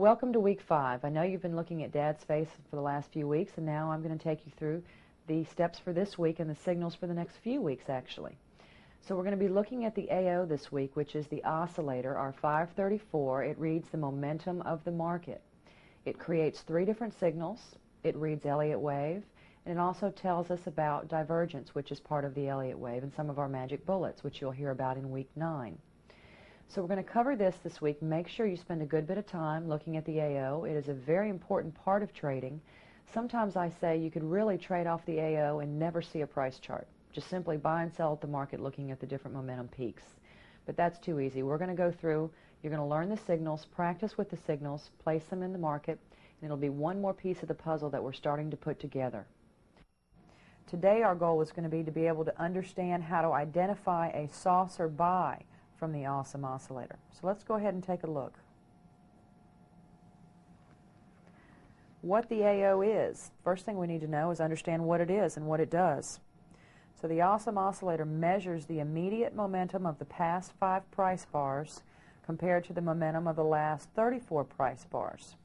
welcome to week 5. I know you've been looking at Dad's face for the last few weeks, and now I'm going to take you through the steps for this week and the signals for the next few weeks, actually. So we're going to be looking at the AO this week, which is the oscillator, our 534. It reads the momentum of the market. It creates 3 different signals. It reads Elliott wave, and it also tells us about divergence, which is part of the Elliott wave, and some of our magic bullets, which you'll hear about in week 9. So we're going to cover this week. Make sure you spend a good bit of time looking at the AO. It is a very important part of trading. Sometimes I say you could really trade off the AO and never see a price chart. Just simply buy and sell at the market looking at the different momentum peaks. But that's too easy. We're going to go through, you're going to learn the signals, practice with the signals, place them in the market, and it'll be one more piece of the puzzle that we're starting to put together. Today our goal is going to be able to understand how to identify a saucer buy from the Awesome Oscillator. So let's go ahead and take a look. What the AO is. First thing we need to know is understand what it is and what it does. So the Awesome Oscillator measures the immediate momentum of the past 5 price bars compared to the momentum of the last 34 price bars.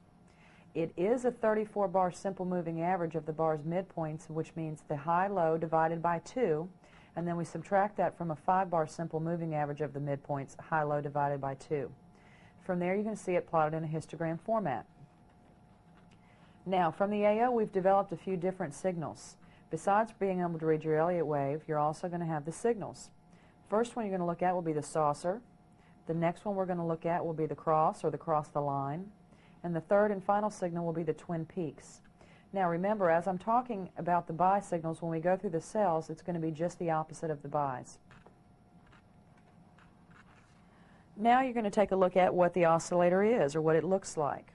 It is a 34-bar simple moving average of the bar's midpoints, which means the high-low divided by 2, and then we subtract that from a 5-bar simple moving average of the midpoints, high-low divided by 2. From there you can see it plotted in a histogram format. Now from the AO we've developed a few different signals. Besides being able to read your Elliott wave, you're also going to have the signals. First one you're going to look at will be the saucer. The next one we're going to look at will be the cross or the cross the line. And the third and final signal will be the twin peaks. Now remember, as I'm talking about the buy signals, when we go through the sells, it's going to be just the opposite of the buys. Now you're going to take a look at what the oscillator is, or what it looks like.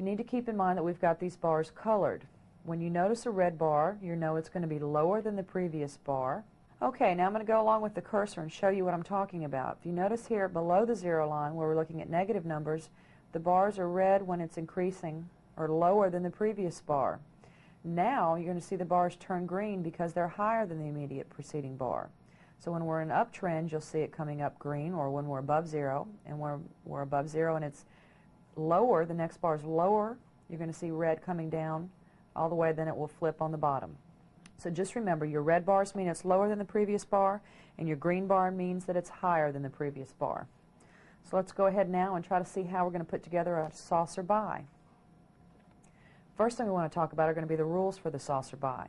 You need to keep in mind that we've got these bars colored. When you notice a red bar, you know it's going to be lower than the previous bar. Okay, now I'm going to go along with the cursor and show you what I'm talking about. If you notice here below the 0 line, where we're looking at negative numbers, the bars are red when it's increasing or lower than the previous bar. Now you're going to see the bars turn green because they're higher than the immediate preceding bar. So when we're in an uptrend, you'll see it coming up green, or when we're above 0, and we're above 0 and it's lower, the next bar is lower, you're going to see red coming down all the way, then it will flip on the bottom. So just remember, your red bars mean it's lower than the previous bar, and your green bar means that it's higher than the previous bar. So let's go ahead now and try to see how we're going to put together a saucer buy. First thing we want to talk about are going to be the rules for the saucer buy.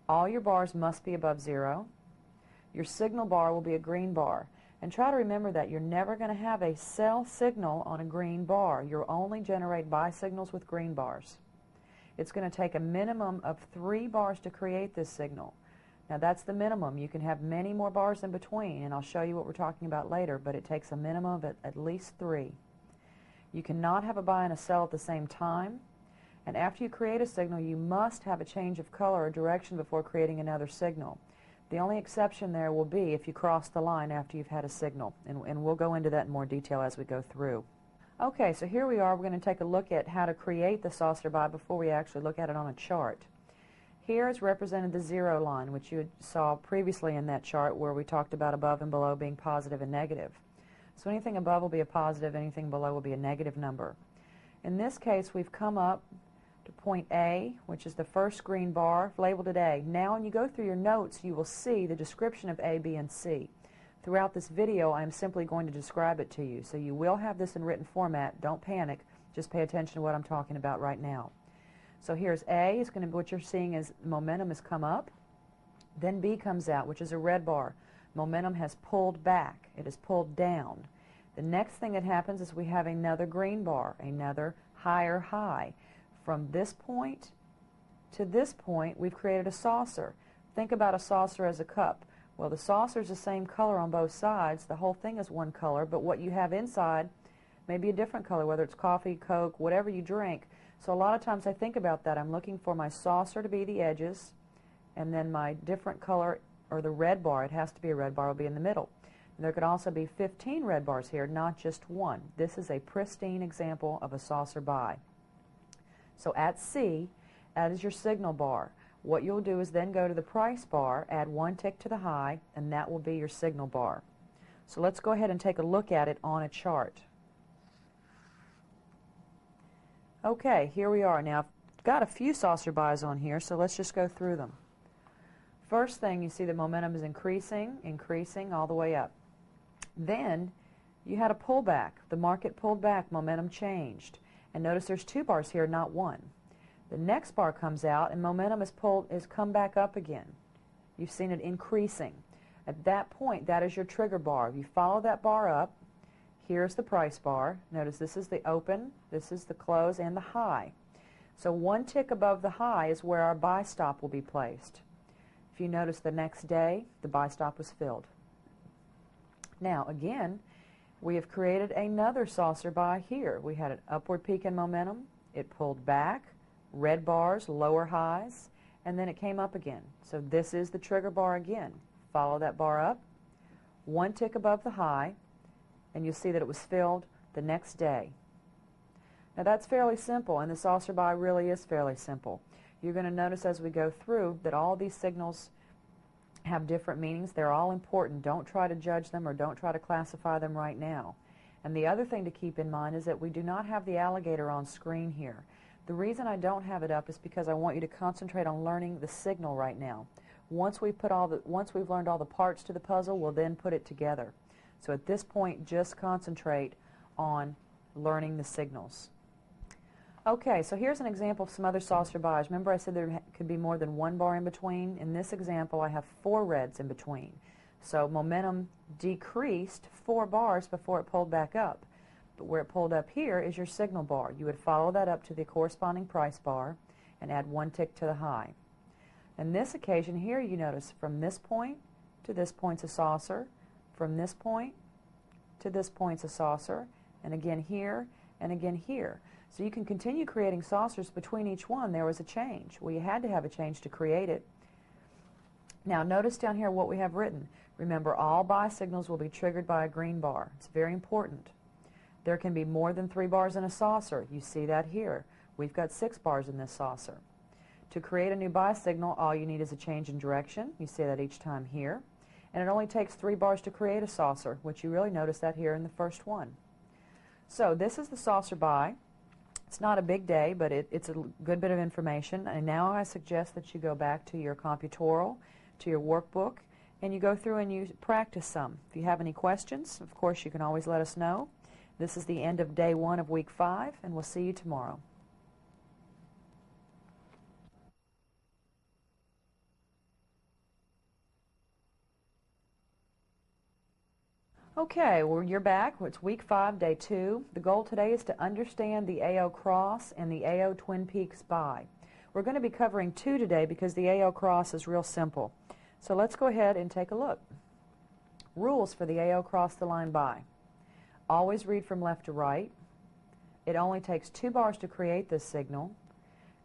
All your bars must be above 0. Your signal bar will be a green bar. And try to remember that you're never going to have a sell signal on a green bar. You'll only generate buy signals with green bars. It's going to take a minimum of 3 bars to create this signal. Now that's the minimum. You can have many more bars in between, and I'll show you what we're talking about later, but it takes a minimum of at least 3. You cannot have a buy and a sell at the same time, and after you create a signal, you must have a change of color or direction before creating another signal. The only exception there will be if you cross the line after you've had a signal, and we'll go into that in more detail as we go through. Okay, so here we are. We're going to take a look at how to create the saucer buy before we actually look at it on a chart. Here is represented the 0 line, which you saw previously in that chart where we talked about above and below being positive and negative. So anything above will be a positive, anything below will be a negative number. In this case, we've come up to point A, which is the first green bar, labeled at A. Now when you go through your notes, you will see the description of A, B, and C. Throughout this video, I'm simply going to describe it to you. So you will have this in written format. Don't panic. Just pay attention to what I'm talking about right now. So here's A. It's going to be what you're seeing is momentum has come up. Then B comes out, which is a red bar. Momentum has pulled back. It has pulled down. The next thing that happens is we have another green bar, another higher high. From this point to this point, we've created a saucer. Think about a saucer as a cup. Well, the saucer is the same color on both sides. The whole thing is one color, but what you have inside may be a different color, whether it's coffee, Coke, whatever you drink. So a lot of times I think about that. I'm looking for my saucer to be the edges, and then my different color, or the red bar, it has to be a red bar, will be in the middle. And there could also be 15 red bars here, not just one. This is a pristine example of a saucer buy. So at C, that is your signal bar. What you'll do is then go to the price bar, add 1 tick to the high, and that will be your signal bar. So let's go ahead and take a look at it on a chart. Okay, here we are. Now, I've got a few saucer buys on here, so let's just go through them. First thing, you see the momentum is increasing, increasing all the way up. Then you had a pullback. The market pulled back, momentum changed. And notice there's two bars here, not one. The next bar comes out and momentum is come back up again. You've seen it increasing. At that point, that is your trigger bar. You follow that bar up. Here's the price bar. Notice this is the open, this is the close, and the high. So one tick above the high is where our buy stop will be placed. If you notice the next day, the buy stop was filled. Now again, we have created another saucer buy here. We had an upward peak in momentum. It pulled back, red bars, lower highs, and then it came up again. So this is the trigger bar again. Follow that bar up, one tick above the high, and you'll see that it was filled the next day. Now that's fairly simple, and the saucer buy really is fairly simple. You're going to notice as we go through that all these signals have different meanings. They're all important. Don't try to judge them or don't try to classify them right now. And the other thing to keep in mind is that we do not have the alligator on screen here. The reason I don't have it up is because I want you to concentrate on learning the signal right now. Once we've learned all the parts to the puzzle, we'll then put it together. So at this point, just concentrate on learning the signals. Okay, so here's an example of some other saucer buys. Remember I said there could be more than one bar in between? In this example, I have 4 reds in between. So momentum decreased 4 bars before it pulled back up. But where it pulled up here is your signal bar. You would follow that up to the corresponding price bar and add 1 tick to the high. In this occasion here, you notice from this point to this point's a saucer, from this point to this point's a saucer, and again here, and again here. So you can continue creating saucers between each one. There was a change. Well, you had to have a change to create it. Now notice down here what we have written. Remember, all buy signals will be triggered by a green bar. It's very important. There can be more than 3 bars in a saucer. You see that here. We've got 6 bars in this saucer. To create a new buy signal, all you need is a change in direction. You see that each time here. And it only takes 3 bars to create a saucer, which you really notice that here in the first one. So this is the saucer buy. It's not a big day, but it's a good bit of information. And now I suggest that you go back to your computoral, to your workbook, and you go through and you practice some. If you have any questions, of course, you can always let us know. This is the end of day 1 of week 5, and we'll see you tomorrow. Okay, well, you're back. It's week 5, day 2. The goal today is to understand the AO cross and the AO Twin Peaks buy. We're going to be covering 2 today because the AO cross is real simple. So let's go ahead and take a look. Rules for the AO cross the line buy. Always read from left to right. It only takes 2 bars to create this signal.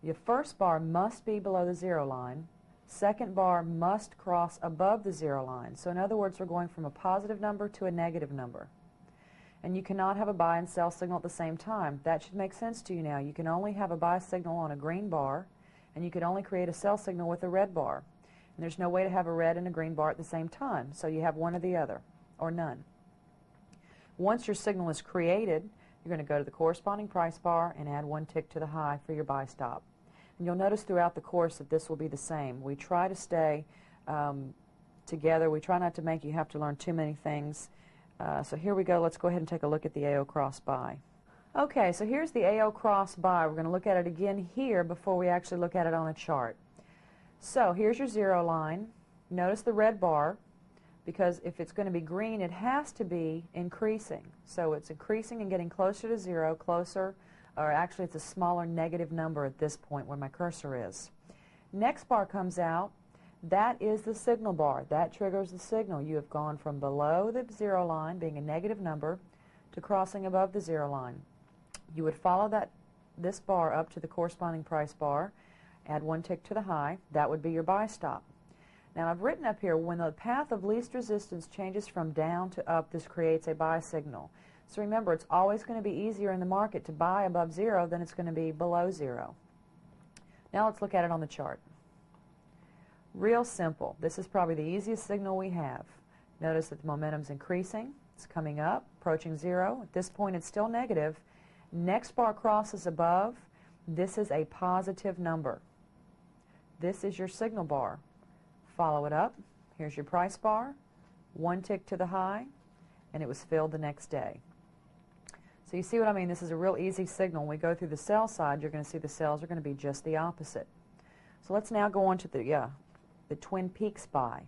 Your first bar must be below the 0 line. Second bar must cross above the 0 line. So in other words, we're going from a positive number to a negative number. And you cannot have a buy and sell signal at the same time. That should make sense to you now. You can only have a buy signal on a green bar, and you can only create a sell signal with a red bar. And there's no way to have a red and a green bar at the same time. So you have one or the other, or none. Once your signal is created, you're going to go to the corresponding price bar and add 1 tick to the high for your buy stop. And you'll notice throughout the course that this will be the same. We try to stay together. We try not to make you have to learn too many things. So here we go. Let's go ahead and take a look at the AO cross buy. Okay, so here's the AO cross buy. We're going to look at it again here before we actually look at it on a chart. So here's your 0 line. Notice the red bar, because if it's going to be green, it has to be increasing. So it's increasing and getting closer to 0, closer, or actually it's a smaller negative number at this point where my cursor is. Next bar comes out. That is the signal bar. That triggers the signal. You have gone from below the 0 line, being a negative number, to crossing above the 0 line. You would follow this bar up to the corresponding price bar, add 1 tick to the high. That would be your buy stop. Now I've written up here, when the path of least resistance changes from down to up, this creates a buy signal. So remember, it's always going to be easier in the market to buy above 0 than it's going to be below 0. Now let's look at it on the chart. Real simple. This is probably the easiest signal we have. Notice that the momentum's increasing. It's coming up, approaching 0. At this point, it's still negative. Next bar crosses above. This is a positive number. This is your signal bar. Follow it up. Here's your price bar. One tick to the high, and it was filled the next day. So you see what I mean? This is a real easy signal. When we go through the sell side, you're going to see the sells are going to be just the opposite. So let's now go on to the Twin Peaks buy.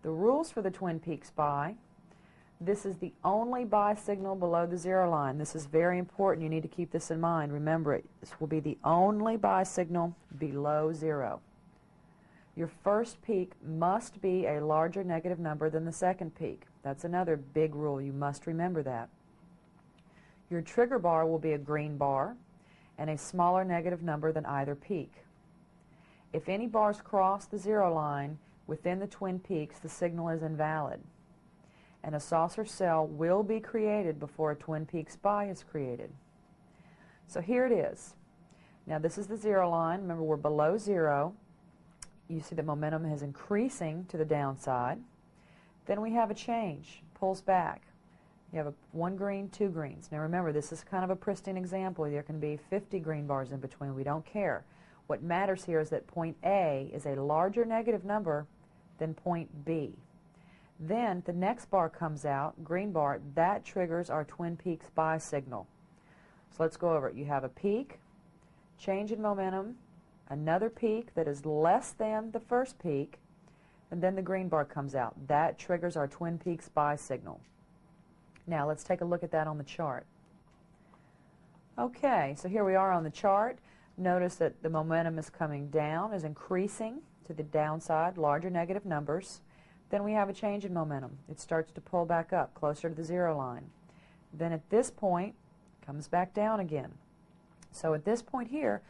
The rules for the Twin Peaks buy: this is the only buy signal below the zero line. This is very important. You need to keep this in mind. Remember it. This will be the only buy signal below zero. Your first peak must be a larger negative number than the second peak. That's another big rule. You must remember that. Your trigger bar will be a green bar and a smaller negative number than either peak. If any bars cross the zero line within the Twin Peaks, the signal is invalid, and a saucer sell will be created before a Twin Peaks buy is created. So here it is. Now this is the zero line. Remember, we're below zero. You see the momentum is increasing to the downside. Then we have a change, pulls back. You have one green, two greens. Now remember, this is kind of a pristine example. There can be 50 green bars in between. We don't care. What matters here is that point A is a larger negative number than point B. Then the next bar comes out, green bar, that triggers our Twin Peaks buy signal. So let's go over it. You have a peak, change in momentum, another peak that is less than the first peak, and then the green bar comes out. That triggers our Twin Peaks buy signal. Now let's take a look at that on the chart. Okay, so here we are on the chart. Notice that the momentum is coming down, is increasing to the downside, larger negative numbers. Then we have a change in momentum. It starts to pull back up, closer to the zero line. Then at this point, it comes back down again. So at this point here,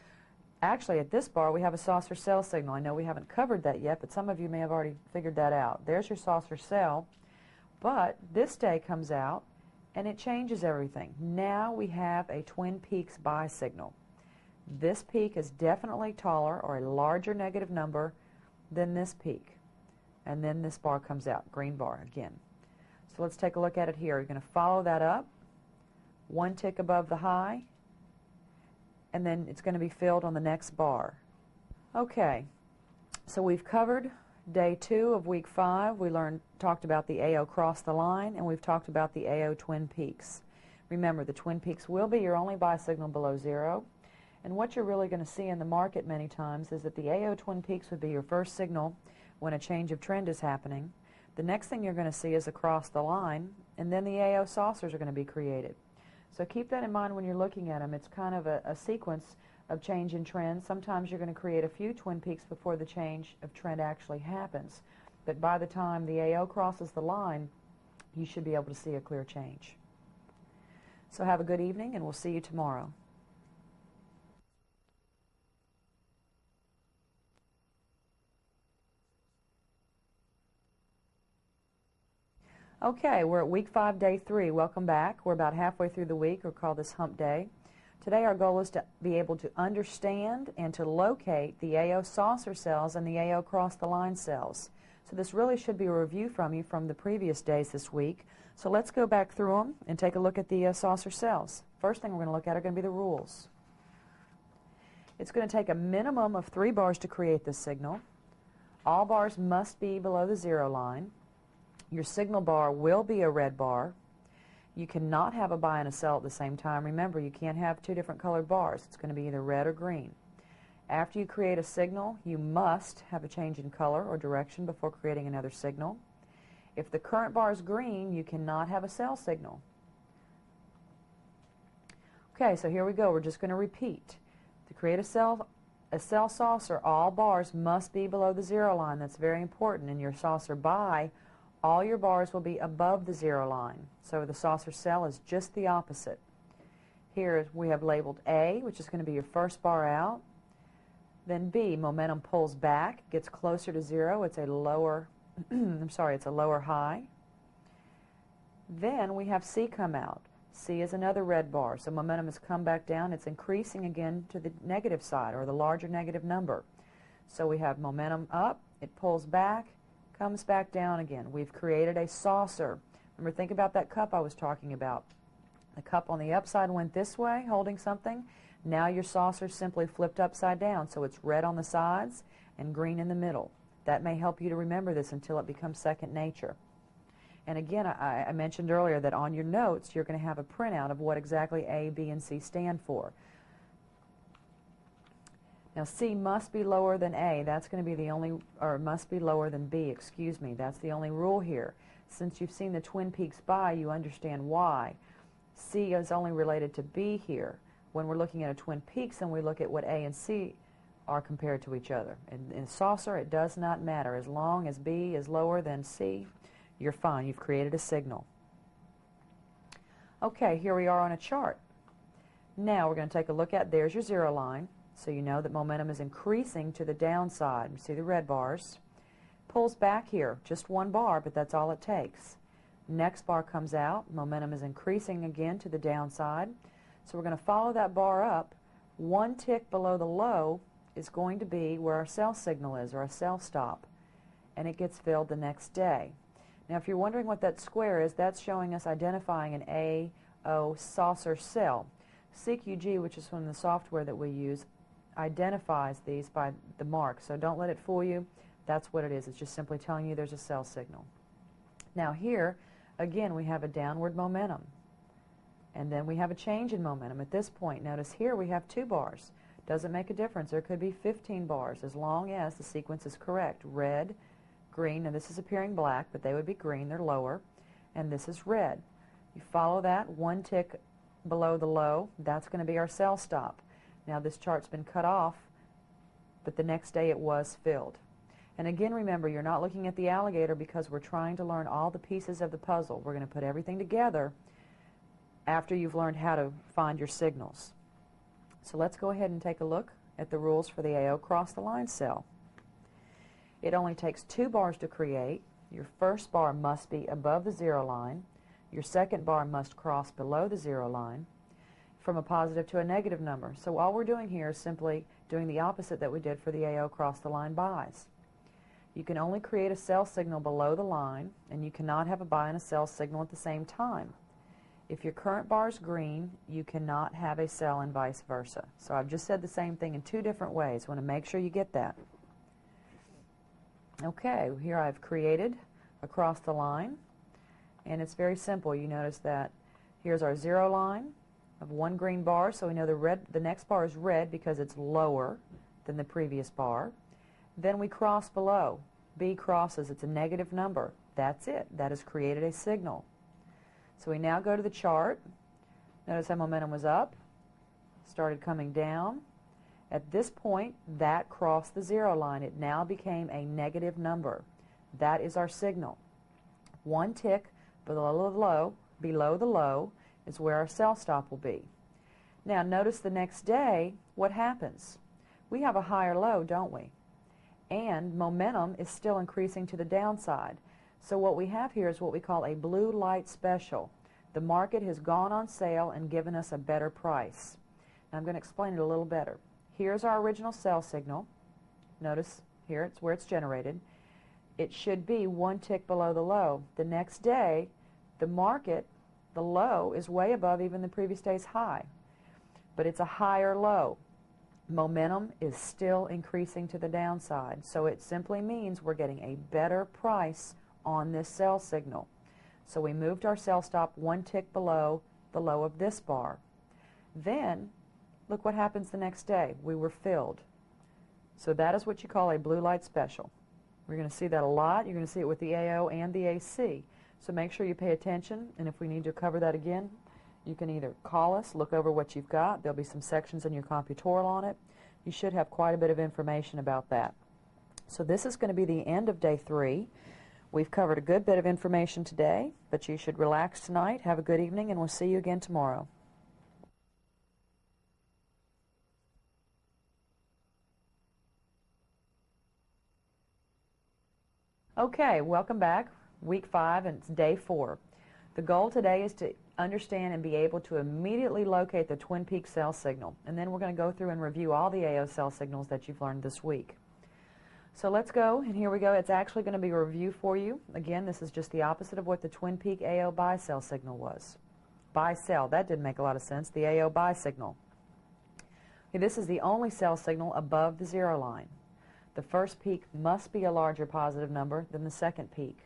actually at this bar, we have a saucer sell signal. I know we haven't covered that yet, but some of you may have already figured that out. There's your saucer sell, but this day comes out and it changes everything. Now we have a Twin Peaks buy signal. This peak is definitely taller or a larger negative number than this peak. And then this bar comes out, green bar again. So let's take a look at it here. You're going to follow that up, one tick above the high, and then it's going to be filled on the next bar. Okay, so we've covered day 2 of week 5. We talked about the AO cross the line, and we've talked about the AO Twin Peaks. Remember, the Twin Peaks will be your only buy signal below zero. And what you're really going to see in the market many times is that the AO Twin Peaks would be your first signal when a change of trend is happening. The next thing you're going to see is across the line, and then the AO saucers are going to be created. So keep that in mind when you're looking at them. It's kind of a sequence of change in trend. Sometimes you're going to create a few Twin Peaks before the change of trend actually happens. But by the time the AO crosses the line, you should be able to see a clear change. So have a good evening, and we'll see you tomorrow. Okay, we're at week 5, day 3. Welcome back. We're about halfway through the week. We'll call this hump day. Today our goal is to be able to understand and to locate the AO saucer cells and the AO cross the line cells. So this really should be a review from you from the previous days this week. So let's go back through them and take a look at the saucer cells. First thing we're going to look at are going to be the rules. It's going to take a minimum of 3 bars to create this signal. All bars must be below the zero line. Your signal bar will be a red bar. You cannot have a buy and a sell at the same time. Remember, you can't have 2 different colored bars. It's going to be either red or green. After you create a signal, you must have a change in color or direction before creating another signal. If the current bar is green, you cannot have a sell signal. Okay, so here we go. We're just going to repeat. To create a sell saucer, all bars must be below the zero line. That's very important. In your saucer buy, all your bars will be above the zero line. So the saucer sell is just the opposite. Here we have labeled A, which is going to be your first bar out. Then B, momentum pulls back, gets closer to zero. It's a lower, it's a lower high. Then we have C come out. C is another red bar. So momentum has come back down. It's increasing again to the negative side, or the larger negative number. So we have momentum up, it pulls back, comes back down again. We've created a saucer. Remember, think about that cup I was talking about. The cup on the upside went this way, holding something. Now your saucer simply flipped upside down, so it's red on the sides and green in the middle. That may help you to remember this until it becomes second nature. And again, I mentioned earlier that on your notes, you're going to have a printout of what exactly A, B, and C stand for. Now, C must be lower than A. That's going to be the only, or must be lower than B, excuse me. That's the only rule here. Since you've seen the Twin Peaks by, you understand why. C is only related to B here. When we're looking at a Twin Peaks, and we look at what A and C are compared to each other. In saucer, it does not matter. As long as B is lower than C, you're fine. You've created a signal. Okay, here we are on a chart. Now we're going to take a look at, there's your zero line. So you know that momentum is increasing to the downside. You see the red bars. Pulls back here, just one bar, but that's all it takes. Next bar comes out. Momentum is increasing again to the downside. So we're going to follow that bar up. One tick below the low is going to be where our sell signal is, or a sell stop, and it gets filled the next day. Now, if you're wondering what that square is, that's showing us identifying an AO saucer cell. CQG, which is from the software that we use, identifies these by the mark, so don't let it fool you. That's what it is. It's just simply telling you there's a sell signal. Now here, again, we have a downward momentum, and then we have a change in momentum. At this point, notice here we have 2 bars. Doesn't make a difference. There could be 15 bars as long as the sequence is correct. Red, green, and this is appearing black, but they would be green. They're lower, and this is red. You follow that one tick below the low. That's going to be our sell stop. Now this chart's been cut off, but the next day it was filled. And again, remember, you're not looking at the alligator because we're trying to learn all the pieces of the puzzle. We're going to put everything together after you've learned how to find your signals. So let's go ahead and take a look at the rules for the AO cross the line cell. It only takes 2 bars to create. Your first bar must be above the zero line. Your second bar must cross below the zero line, from a positive to a negative number. So all we're doing here is simply doing the opposite that we did for the AO cross the line buys. You can only create a sell signal below the line, and you cannot have a buy and a sell signal at the same time. If your current bar is green, you cannot have a sell and vice versa. So I've just said the same thing in 2 different ways. I want to make sure you get that. Okay, here I've created across the line, and it's very simple. You notice that here's our zero line of 1 green bar, so we know the next bar is red because it's lower than the previous bar. Then we cross below. B crosses. It's a negative number. That's it. That has created a signal. So we now go to the chart. Notice how momentum was up, started coming down. At this point, that crossed the zero line. It now became a negative number. That is our signal. 1 tick below the low is where our sell stop will be. Now notice the next day, what happens? We have a higher low, don't we? And momentum is still increasing to the downside. So what we have here is what we call a blue light special. The market has gone on sale and given us a better price. Now I'm going to explain it a little better. Here's our original sell signal. Notice here it's where it's generated. It should be 1 tick below the low. The next day, the market, the low, is way above even the previous day's high. But it's a higher low. Momentum is still increasing to the downside. So it simply means we're getting a better price on this sell signal. So we moved our sell stop 1 tick below the low of this bar. Then, look what happens the next day. We were filled. So that is what you call a blue light special. We're going to see that a lot. You're going to see it with the AO and the AC. So make sure you pay attention, and if we need to cover that again, you can either call us, look over what you've got. There'll be some sections in your computorial on it. You should have quite a bit of information about that. So this is going to be the end of day 3. We've covered a good bit of information today, but you should relax tonight, have a good evening, and we'll see you again tomorrow. Okay, welcome back. Week 5, and it's day 4. The goal today is to understand and be able to immediately locate the Twin Peaks cell signal. And then we're going to go through and review all the AO cell signals that you've learned this week. So let's go, and here we go. It's actually going to be a review for you. Again, this is just the opposite of what the Twin Peak AO buy cell signal was. Bicell. That didn't make a lot of sense. The AO bi signal. Okay, this is the only cell signal above the 0 line. The first peak must be a larger positive number than the second peak.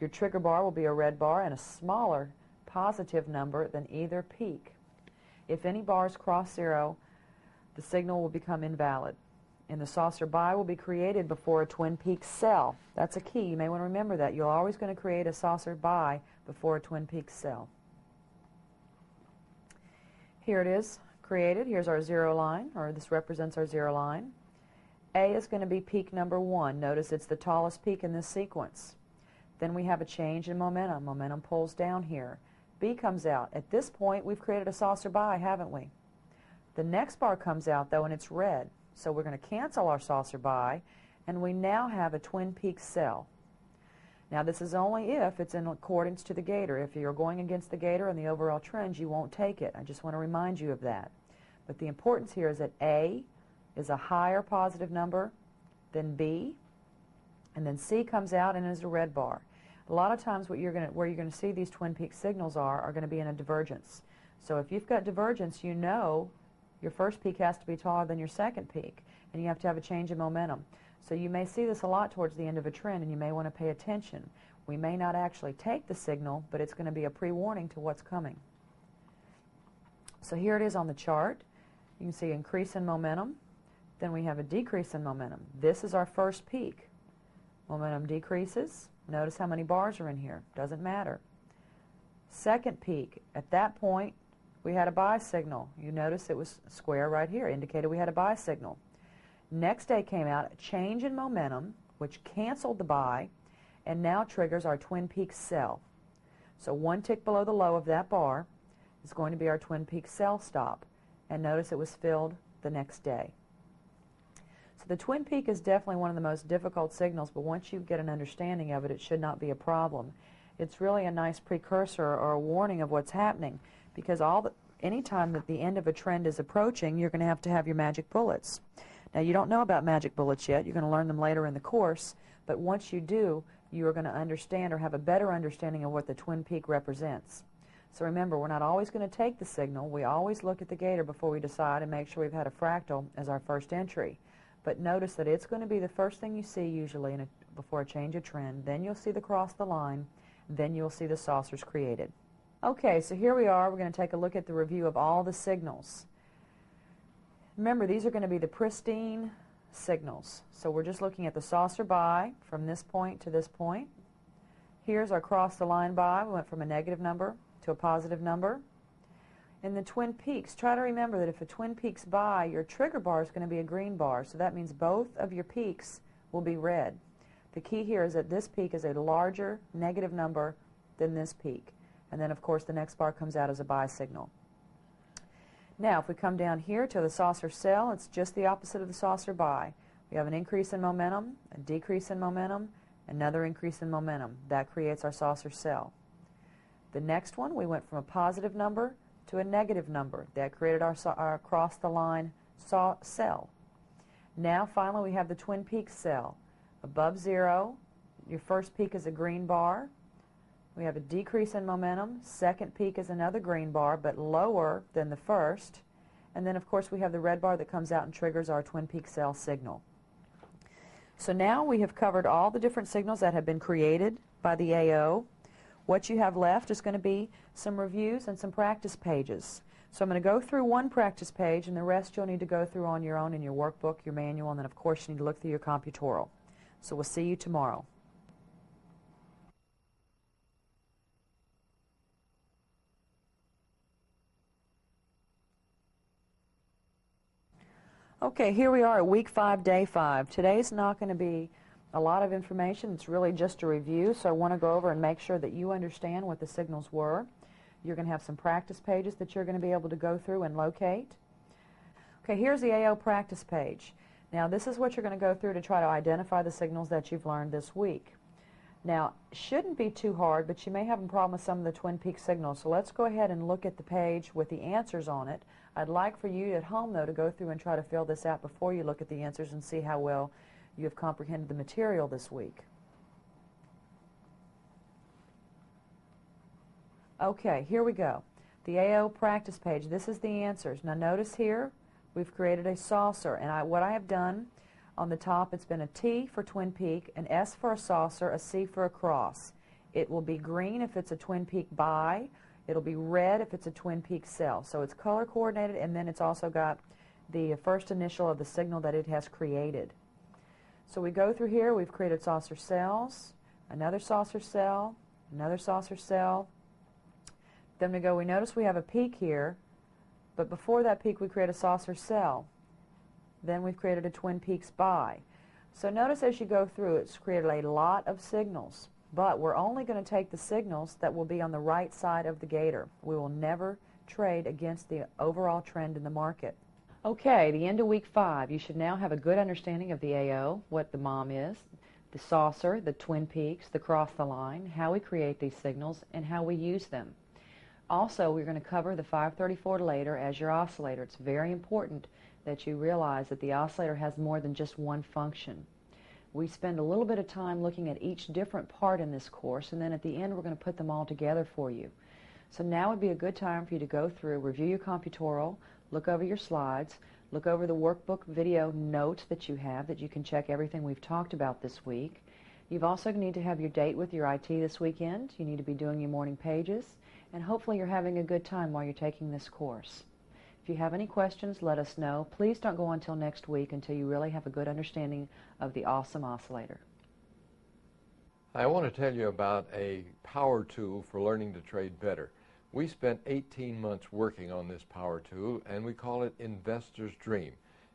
Your trigger bar will be a red bar and a smaller positive number than either peak. If any bars cross 0, the signal will become invalid. And the saucer bi will be created before a twin peak cell. That's a key. You may want to remember that. You're always going to create a saucer bi before a twin peak cell. Here it is created. Here's our 0 line, or this represents our 0 line. A is going to be peak number 1. Notice it's the tallest peak in this sequence. Then we have a change in momentum. Momentum pulls down here. B comes out. At this point, we've created a saucer bi, haven't we? The next bar comes out, though, and it's red. So we're going to cancel our saucer bi, and we now have a twin peak cell. Now, this is only if it's in accordance to the gator. If you're going against the gator and the overall trend, you won't take it. I just want to remind you of that. But the importance here is that A is a higher positive number than B, and then C comes out and is a red bar. A lot of times where you're going to see these twin peak signals are going to be in a divergence. So if you've got divergence, you know your first peak has to be taller than your second peak, and you have to have a change in momentum. So you may see this a lot towards the end of a trend, and you may want to pay attention. We may not actually take the signal, but it's going to be a pre-warning to what's coming. So here it is on the chart. You can see increase in momentum. Then we have a decrease in momentum. This is our first peak. Momentum decreases. Notice how many bars are in here. Doesn't matter. Second peak. At that point, we had a bi signal. You notice it was square right here, indicated we had a bi signal. Next day came out a change in momentum, which canceled the bi, and now triggers our twin peak cell. So one tick below the low of that bar is going to be our twin peak cell stop. And notice it was filled the next day. So the twin peak is definitely one of the most difficult signals, but once you get an understanding of it, it should not be a problem. It's really a nice precursor or a warning of what's happening, because any time that the end of a trend is approaching, you're going to have your magic bullets. Now, you don't know about magic bullets yet. You're going to learn them later in the course, but once you do, you are going to understand or have a better understanding of what the twin peak represents. So remember, we're not always going to take the signal. We always look at the gator before we decide and make sure we've had a fractal as our first entry. But notice that it's going to be the first thing you see usually before a change of trend. Then you'll see the cross the line. Then you'll see the saucers created. Okay, so here we are. We're going to take a look at the review of all the signals. Remember, these are going to be the pristine signals. So we're just looking at the saucer bi from this point to this point. Here's our cross the line bi. We went from a negative number to a positive number. In the twin peaks, try to remember that if a twin peaks bi, your trigger bar is going to be a green bar. So that means both of your peaks will be red. The key here is that this peak is a larger negative number than this peak. And then, of course, the next bar comes out as a bi signal. Now, if we come down here to the saucer cell, it's just the opposite of the saucer bi. We have an increase in momentum, a decrease in momentum, another increase in momentum. That creates our saucer cell. The next one, we went from a positive number to a negative number. That created our across the line cell. Now, finally, we have the twin peak cell. Above 0, your first peak is a green bar. We have a decrease in momentum. Second peak is another green bar, but lower than the first. And then, of course, we have the red bar that comes out and triggers our twin peak cell signal. So now we have covered all the different signals that have been created by the AO. What you have left is going to be some reviews and some practice pages. So I'm going to go through one practice page, and the rest you'll need to go through on your own in your workbook, your manual, and then, of course, you need to look through your computoral. So we'll see you tomorrow. Okay, here we are at week 5, day 5. Today's not going to be a lot of information. It's really just a review, so I want to go over and make sure that you understand what the signals were. You're going to have some practice pages that you're going to be able to go through and locate. Okay, here's the AO practice page. Now, this is what you're going to go through to try to identify the signals that you've learned this week. Now, it shouldn't be too hard, but you may have a problem with some of the twin peak signals. So let's go ahead and look at the page with the answers on it. I'd like for you at home, though, to go through and try to fill this out before you look at the answers and see how well you have comprehended the material this week. Okay, here we go. The AO practice page, this is the answers. Now notice here, we've created a saucer, and what I have done on the top, it's been a T for Twin Peak, an S for a saucer, a C for a cross. It will be green if it's a Twin Peak bi, it'll be red if it's a Twin Peak cell. So it's color coordinated, and then it's also got the first initial of the signal that it has created. So we go through here, we've created saucer cells, another saucer cell, another saucer cell. Then we notice we have a peak here, but before that peak we create a saucer cell. Then we've created a Twin Peaks bi. So notice as you go through, it's created a lot of signals, but we're only going to take the signals that will be on the right side of the gator. We will never trade against the overall trend in the market. Okay, the end of week 5, you should now have a good understanding of the AO, what the mom is, the saucer, the Twin Peaks, the cross the line, how we create these signals, and how we use them. Also, we're going to cover the 534 later as your oscillator. It's very important that you realize that the oscillator has more than just one function. We spend a little bit of time looking at each different part in this course, and then at the end we're going to put them all together for you. So now would be a good time for you to go through, review your computoral, look over your slides, look over the workbook video notes that you have that you can check everything we've talked about this week. You've also need to have your date with your IT this weekend. You need to be doing your morning pages, and hopefully you're having a good time while you're taking this course. If you have any questions, let us know. Please don't go until next week until you really have a good understanding of the awesome oscillator. I want to tell you about a power tool for learning to trade better. We spent 18 months working on this power tool, and we call it Investor's Dream.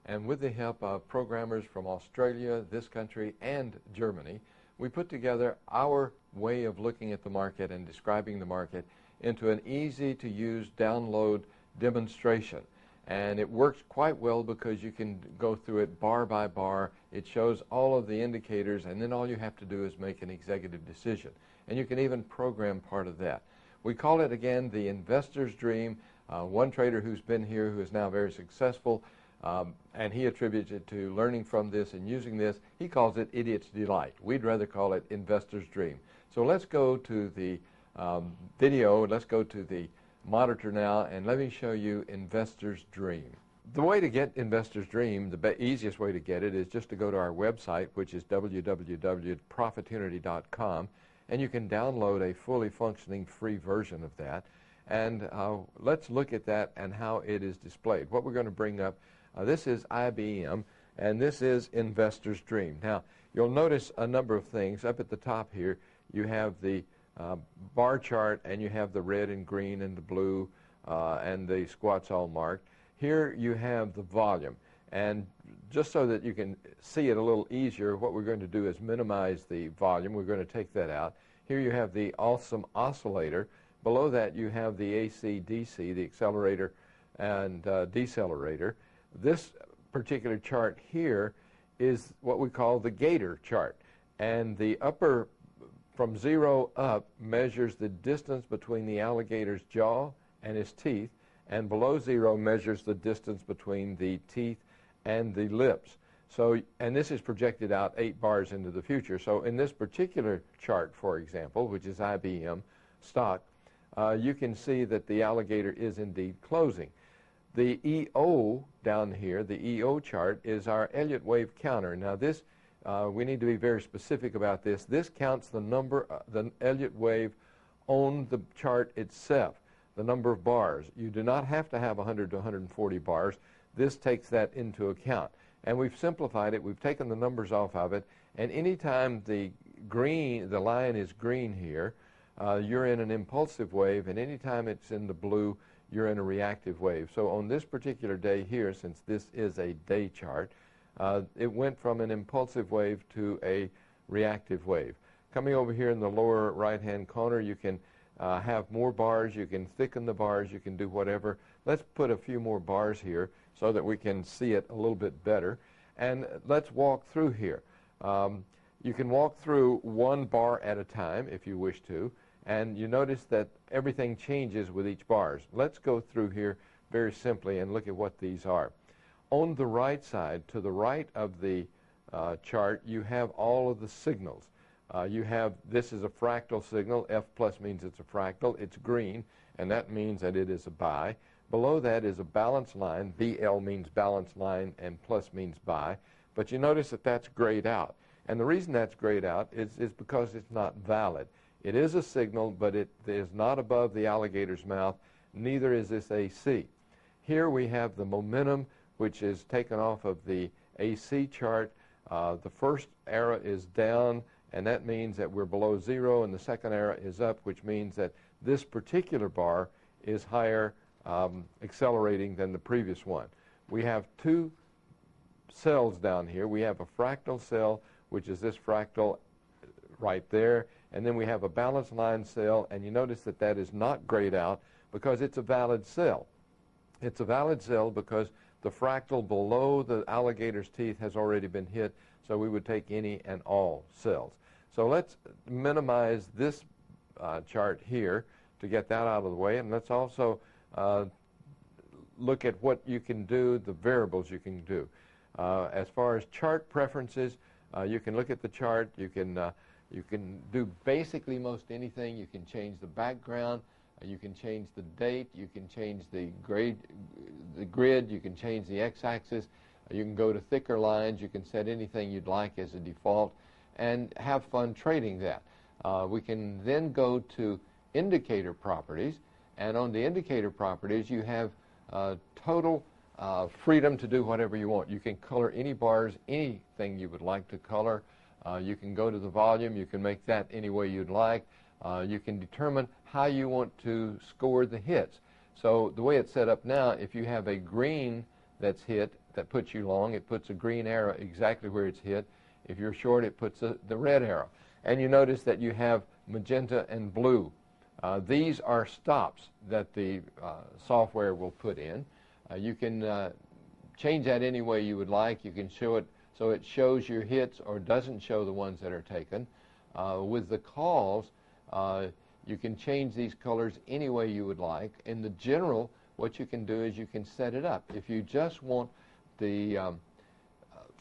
And with the help of programmers from Australia, this country, and Germany, we put together our way of looking at the market and describing the market into an easy-to-use download demonstration. And it works quite well because you can go through it bar by bar. It shows all of the indicators, and then all you have to do is make an executive decision. And you can even program part of that. We call it, again, the Investor's Dream. One trader who's been here who is now very successful, and he attributes it to learning from this and using this. He calls it Idiot's Delight. We'd rather call it Investor's Dream. So let's go to the video. Let's go to the monitor now, and let me show you Investor's Dream. The way to get Investor's Dream, the easiest way to get it is just to go to our website, which is www.profitunity.com, and you can download a fully functioning free version of that. And let's look at that and how it is displayed. What we're going to bring up, this is IBM, and this is Investor's Dream. Now, you'll notice a number of things. Up at the top here, you have the bar chart, and you have the red and green and the blue and the squats all marked. Here you have the volume, and just so that you can see it a little easier, what we're going to do is minimize the volume. We're going to take that out. Here you have the awesome oscillator. Below that you have the AC/DC, the accelerator and decelerator. This particular chart here is what we call the gator chart, and the upper from 0 up measures the distance between the alligator's jaw and his teeth, and below 0 measures the distance between the teeth and the lips. So, and this is projected out 8 bars into the future. So in this particular chart, for example, which is IBM stock, you can see that the alligator is indeed closing. The EO down here, the EO chart, is our Elliott wave counter. Now this, we need to be very specific about this. This counts the number, the Elliott wave on the chart itself, the number of bars. You do not have to have 100 to 140 bars. This takes that into account. And we've simplified it. We've taken the numbers off of it. And anytime the green, the line is green here, you're in an impulsive wave, and anytime it's in the blue, you're in a reactive wave. So on this particular day here, since this is a day chart, it went from an impulsive wave to a reactive wave. Coming over here in the lower right-hand corner, you can have more bars, you can thicken the bars, you can do whatever. Let's put a few more bars here so that we can see it a little bit better. And let's walk through here. You can walk through one bar at a time if you wish to, and you notice that everything changes with each bars. Let's go through here very simply and look at what these are. On the right side, to the right of the chart, you have all of the signals. you have, this is a fractal signal. F plus means it's a fractal. It's green, and that means that it is a bi. Below that is a balance line. BL means balance line, and plus means bi. But you notice that that's grayed out. And the reason that's grayed out is because it's not valid. It is a signal, but it is not above the alligator's mouth. Neither is this AC. Here we have the momentum, which is taken off of the AC chart. The first arrow is down, and that means that we're below 0, and the second arrow is up, which means that this particular bar is higher accelerating than the previous one. We have two cells down here. We have a fractal cell, which is this fractal right there, and then we have a balance line cell, and you notice that that is not grayed out because it's a valid cell. It's a valid cell because the fractal below the alligator's teeth has already been hit, so we would take any and all cells. So let's minimize this chart here to get that out of the way, and let's also look at what you can do, the variables you can do. As far as chart preferences, you can look at the chart. You can do basically most anything. You can change the background. You can change the date. You can change the grid. You can change the x-axis. You can go to thicker lines. You can set anything you'd like as a default and have fun trading that. We can then go to indicator properties, and on the indicator properties you have total freedom to do whatever you want. You can color any bars, anything you would like to color. You can go to the volume. You can make that any way you'd like. You can determine how you want to score the hits. So the way it's set up now, if you have a green that's hit that puts you long, it puts a green arrow exactly where it's hit. If you're short, it puts the red arrow. And you notice that you have magenta and blue. These are stops that the software will put in. You can change that any way you would like. You can show it so it shows your hits or doesn't show the ones that are taken. With the calls, you can change these colors any way you would like. In the general, what you can do is you can set it up. If you just want the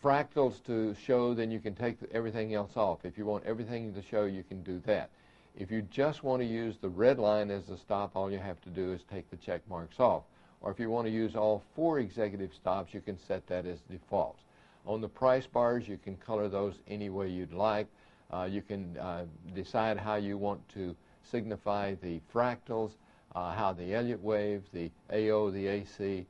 fractals to show, then you can take everything else off. If you want everything to show, you can do that. If you just want to use the red line as the stop, all you have to do is take the check marks off. Or if you want to use all 4 executive stops, you can set that as default. On the price bars, you can color those any way you'd like. You can decide how you want to signify the fractals, how the Elliott wave, the AO, the AC.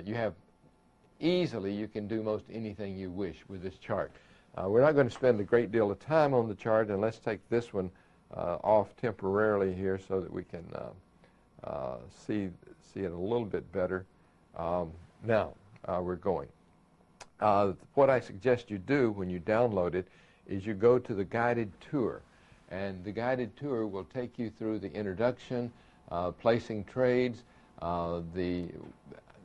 You can do most anything you wish with this chart. We're not going to spend a great deal of time on the chart, and let's take this one off temporarily here so that we can see it a little bit better. Now we're going. What I suggest you do when you download it is you go to the guided tour, and the guided tour will take you through the introduction, placing trades,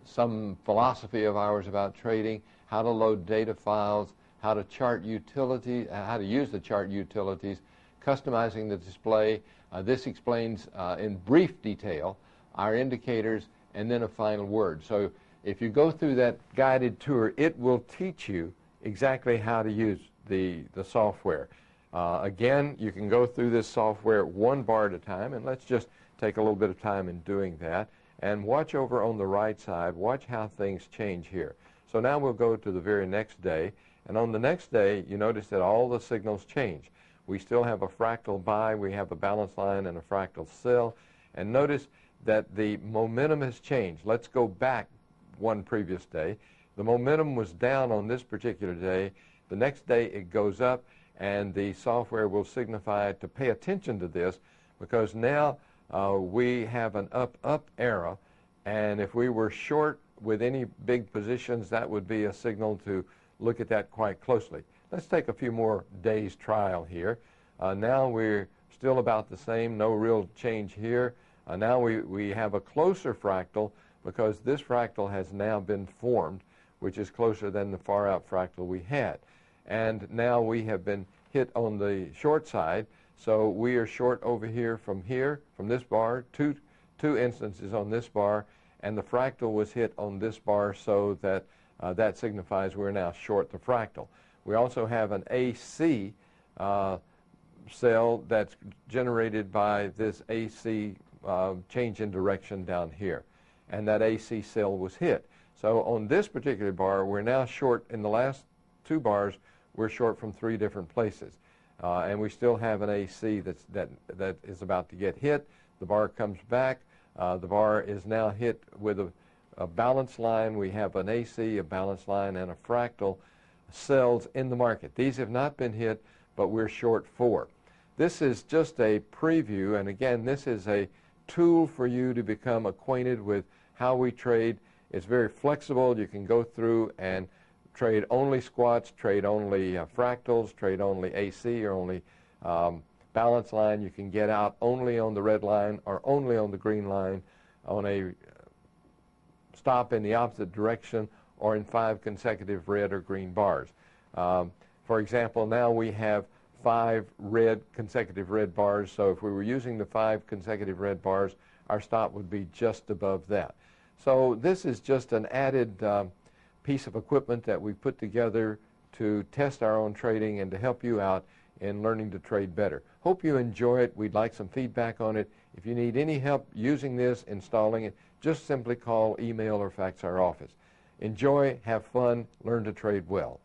some philosophy of ours about trading, how to load data files, how to chart utility, how to use the chart utilities, customizing the display. This explains in brief detail our indicators, and then a final word. So if you go through that guided tour, it will teach you exactly how to use the software. Again, you can go through this software one bar at a time, and let's just take a little bit of time in doing that. And watch over on the right side, watch how things change here. So now we'll go to the very next day, and on the next day, you notice that all the signals change. We still have a fractal buy, we have a balance line and a fractal sell, and notice that the momentum has changed. Let's go back one previous day. The momentum was down on this particular day. The next day it goes up, and the software will signify to pay attention to this, because now we have an up arrow, and if we were short with any big positions, that would be a signal to look at that quite closely. Let's take a few more days trial here. Now we're still about the same, no real change here. Now we have a closer fractal because this fractal has now been formed, which is closer than the far out fractal we had. And now we have been hit on the short side. So we are short over here, from this bar, two instances on this bar, and the fractal was hit on this bar, so that that signifies we're now short the fractal. We also have an AC cell that's generated by this AC change in direction down here. And that AC cell was hit. So on this particular bar, we're now short. In the last 2 bars, we're short from 3 different places. And we still have an AC that is about to get hit. The bar comes back. The bar is now hit with a balance line. We have an AC, a balance line, and a fractal cells in the market. These have not been hit, but we're short 4. This is just a preview, and again, this is a tool for you to become acquainted with how we trade. It's very flexible. You can go through and trade only squats, trade only fractals, trade only AC or only balance line. You can get out only on the red line or only on the green line, on a stop in the opposite direction, or in 5 consecutive red or green bars. For example, now we have 5 consecutive red bars, so if we were using the 5 consecutive red bars, our stop would be just above that. So this is just an added piece of equipment that we put together to test our own trading and to help you out in learning to trade better. Hope you enjoy it. We'd like some feedback on it. If you need any help using this, installing it, just simply call, email, or fax our office. Enjoy, have fun, learn to trade well.